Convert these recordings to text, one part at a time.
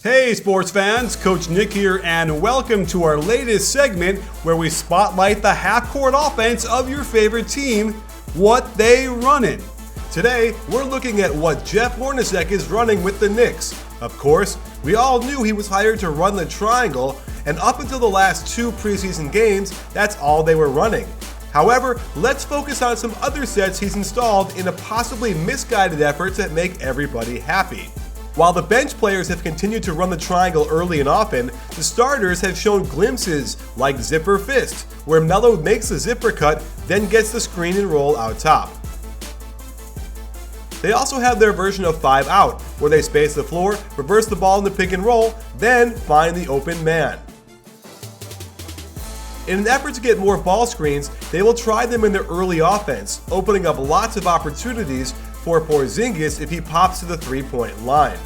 Hey sports fans, Coach Nick here, and welcome to our latest segment where we spotlight the half-court offense of your favorite team, what they runnin'. Today, we're looking at what Jeff Hornacek is running with the Knicks. Of course, we all knew he was hired to run the triangle, and up until the last two preseason games, that's all they were running. However, let's focus on some other sets he's installed in a possibly misguided effort to make everybody happy. While the bench players have continued to run the triangle early and often, the starters have shown glimpses like zipper fist, where Melo makes the zipper cut, then gets the screen and roll out top. They also have their version of 5 out, where they space the floor, reverse the ball in the pick and roll, then find the open man. In an effort to get more ball screens, they will try them in their early offense, opening up lots of opportunities for Porzingis if he pops to the three-point line.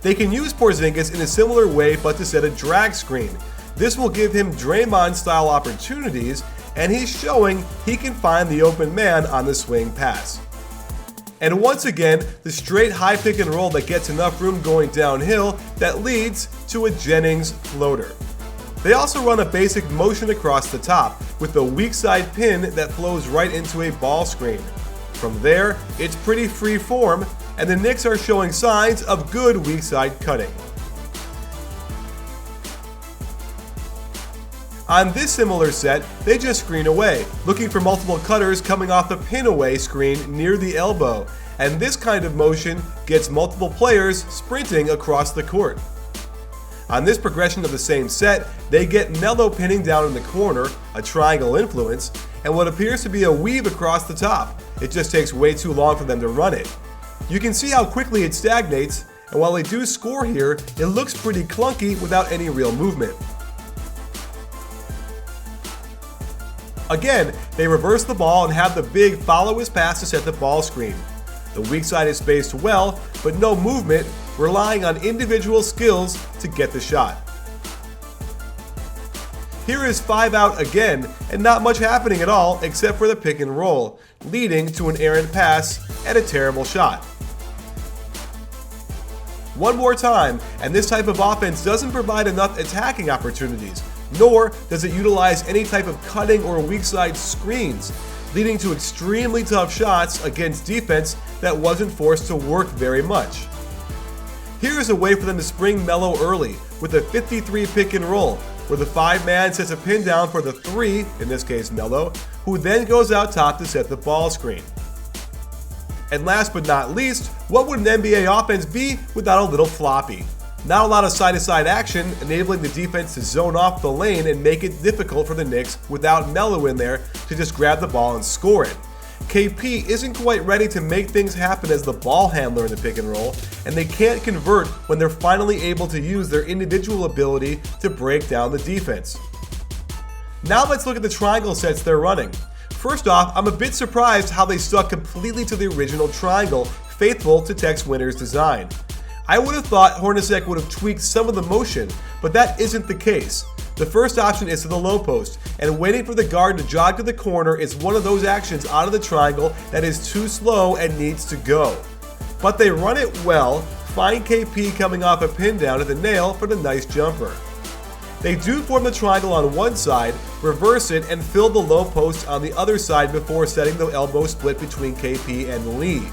They can use Porzingis in a similar way but to set a drag screen. This will give him Draymond-style opportunities, and he's showing he can find the open man on the swing pass. And once again, the straight high pick and roll that gets enough room going downhill that leads to a Jennings floater. They also run a basic motion across the top with a weak side pin that flows right into a ball screen. From there, it's pretty free form, and the Knicks are showing signs of good weak side cutting. On this similar set, they just screen away, looking for multiple cutters coming off the pin away screen near the elbow, and this kind of motion gets multiple players sprinting across the court. On this progression of the same set, they get Melo pinning down in the corner, a triangle influence, and what appears to be a weave across the top. It just takes way too long for them to run it. You can see how quickly it stagnates, and while they do score here, it looks pretty clunky without any real movement. Again, they reverse the ball and have the big follow his pass to set the ball screen. The weak side is spaced well, but no movement, relying on individual skills to get the shot. Here is 5 out again, and not much happening at all except for the pick and roll, leading to an errant pass and a terrible shot. One more time, and this type of offense doesn't provide enough attacking opportunities, nor does it utilize any type of cutting or weak side screens, leading to extremely tough shots against defense that wasn't forced to work very much. Here is a way for them to spring Melo early with a 53 pick and roll, where the 5-man sets a pin down for the 3, in this case Melo, who then goes out top to set the ball screen. And last but not least, what would an NBA offense be without a little floppy? Not a lot of side-to-side action, enabling the defense to zone off the lane and make it difficult for the Knicks without Melo in there to just grab the ball and score it. KP isn't quite ready to make things happen as the ball handler in the pick and roll, and they can't convert when they're finally able to use their individual ability to break down the defense. Now let's look at the triangle sets they're running. First off, I'm a bit surprised how they stuck completely to the original triangle, faithful to Tex Winter's design. I would have thought Hornacek would have tweaked some of the motion, but that isn't the case. The first option is to the low post, and waiting for the guard to jog to the corner is one of those actions out of the triangle that is too slow and needs to go. But they run it well, find KP coming off a pin down at the nail for the nice jumper. They do form the triangle on one side, reverse it, and fill the low post on the other side before setting the elbow split between KP and Lee.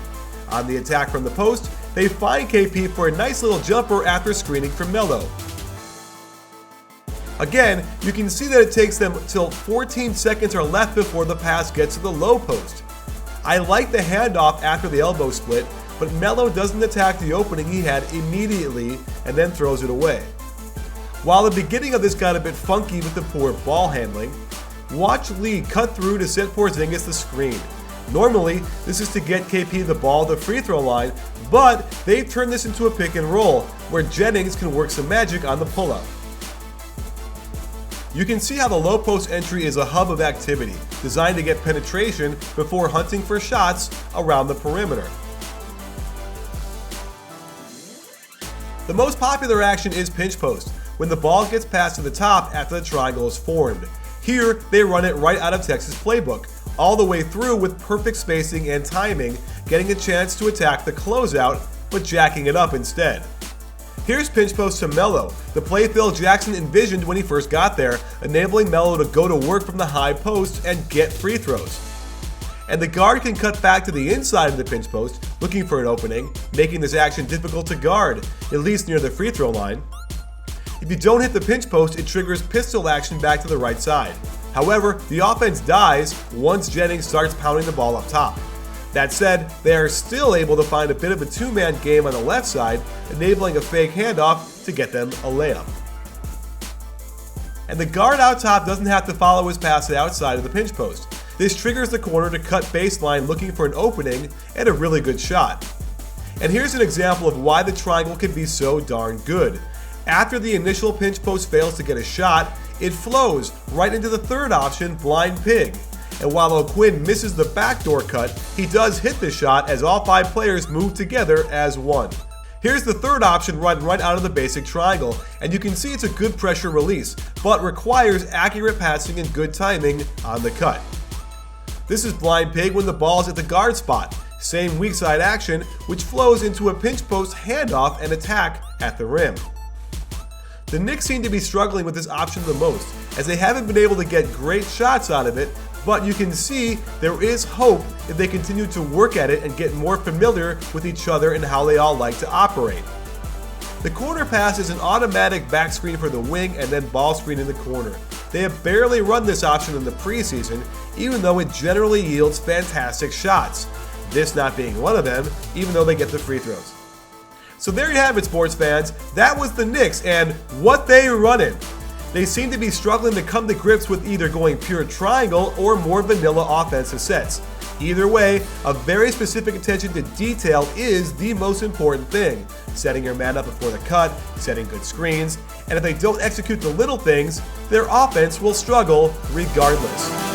On the attack from the post, they find KP for a nice little jumper after screening from Melo. Again, you can see that it takes them till 14 seconds are left before the pass gets to the low post. I like the handoff after the elbow split, but Melo doesn't attack the opening he had immediately and then throws it away. While the beginning of this got a bit funky with the poor ball handling, watch Lee cut through to set Porzingis the screen. Normally, this is to get KP the ball at the free throw line, but they've turned this into a pick and roll, where Jennings can work some magic on the pull-up. You can see how the low post entry is a hub of activity, designed to get penetration before hunting for shots around the perimeter. The most popular action is pinch post, when the ball gets passed to the top after the triangle is formed. Here, they run it right out of Texas playbook, all the way through with perfect spacing and timing, getting a chance to attack the closeout, but jacking it up instead. Here's pinch post to Melo, the play Phil Jackson envisioned when he first got there, enabling Melo to go to work from the high post and get free throws. And the guard can cut back to the inside of the pinch post, looking for an opening, making this action difficult to guard, at least near the free throw line. If you don't hit the pinch post, it triggers pistol action back to the right side. However, the offense dies once Jennings starts pounding the ball up top. That said, they are still able to find a bit of a two-man game on the left side, enabling a fake handoff to get them a layup. And the guard out top doesn't have to follow his pass outside of the pinch post. This triggers the corner to cut baseline looking for an opening and a really good shot. And here's an example of why the triangle can be so darn good. After the initial pinch post fails to get a shot, it flows right into the third option, blind pig. And while O'Quinn misses the backdoor cut, he does hit the shot as all 5 players move together as one. Here's the third option run right out of the basic triangle, and you can see it's a good pressure release, but requires accurate passing and good timing on the cut. This is blind pig when the ball's at the guard spot, same weak side action, which flows into a pinch post handoff and attack at the rim. The Knicks seem to be struggling with this option the most, as they haven't been able to get great shots out of it, but you can see there is hope if they continue to work at it and get more familiar with each other and how they all like to operate. The corner pass is an automatic back screen for the wing and then ball screen in the corner. They have barely run this option in the preseason, even though it generally yields fantastic shots. This not being one of them, even though they get the free throws. So there you have it, sports fans. That was the Knicks and what they run in. They seem to be struggling to come to grips with either going pure triangle or more vanilla offensive sets. Either way, a very specific attention to detail is the most important thing. Setting your man up before the cut, setting good screens, and if they don't execute the little things, their offense will struggle regardless.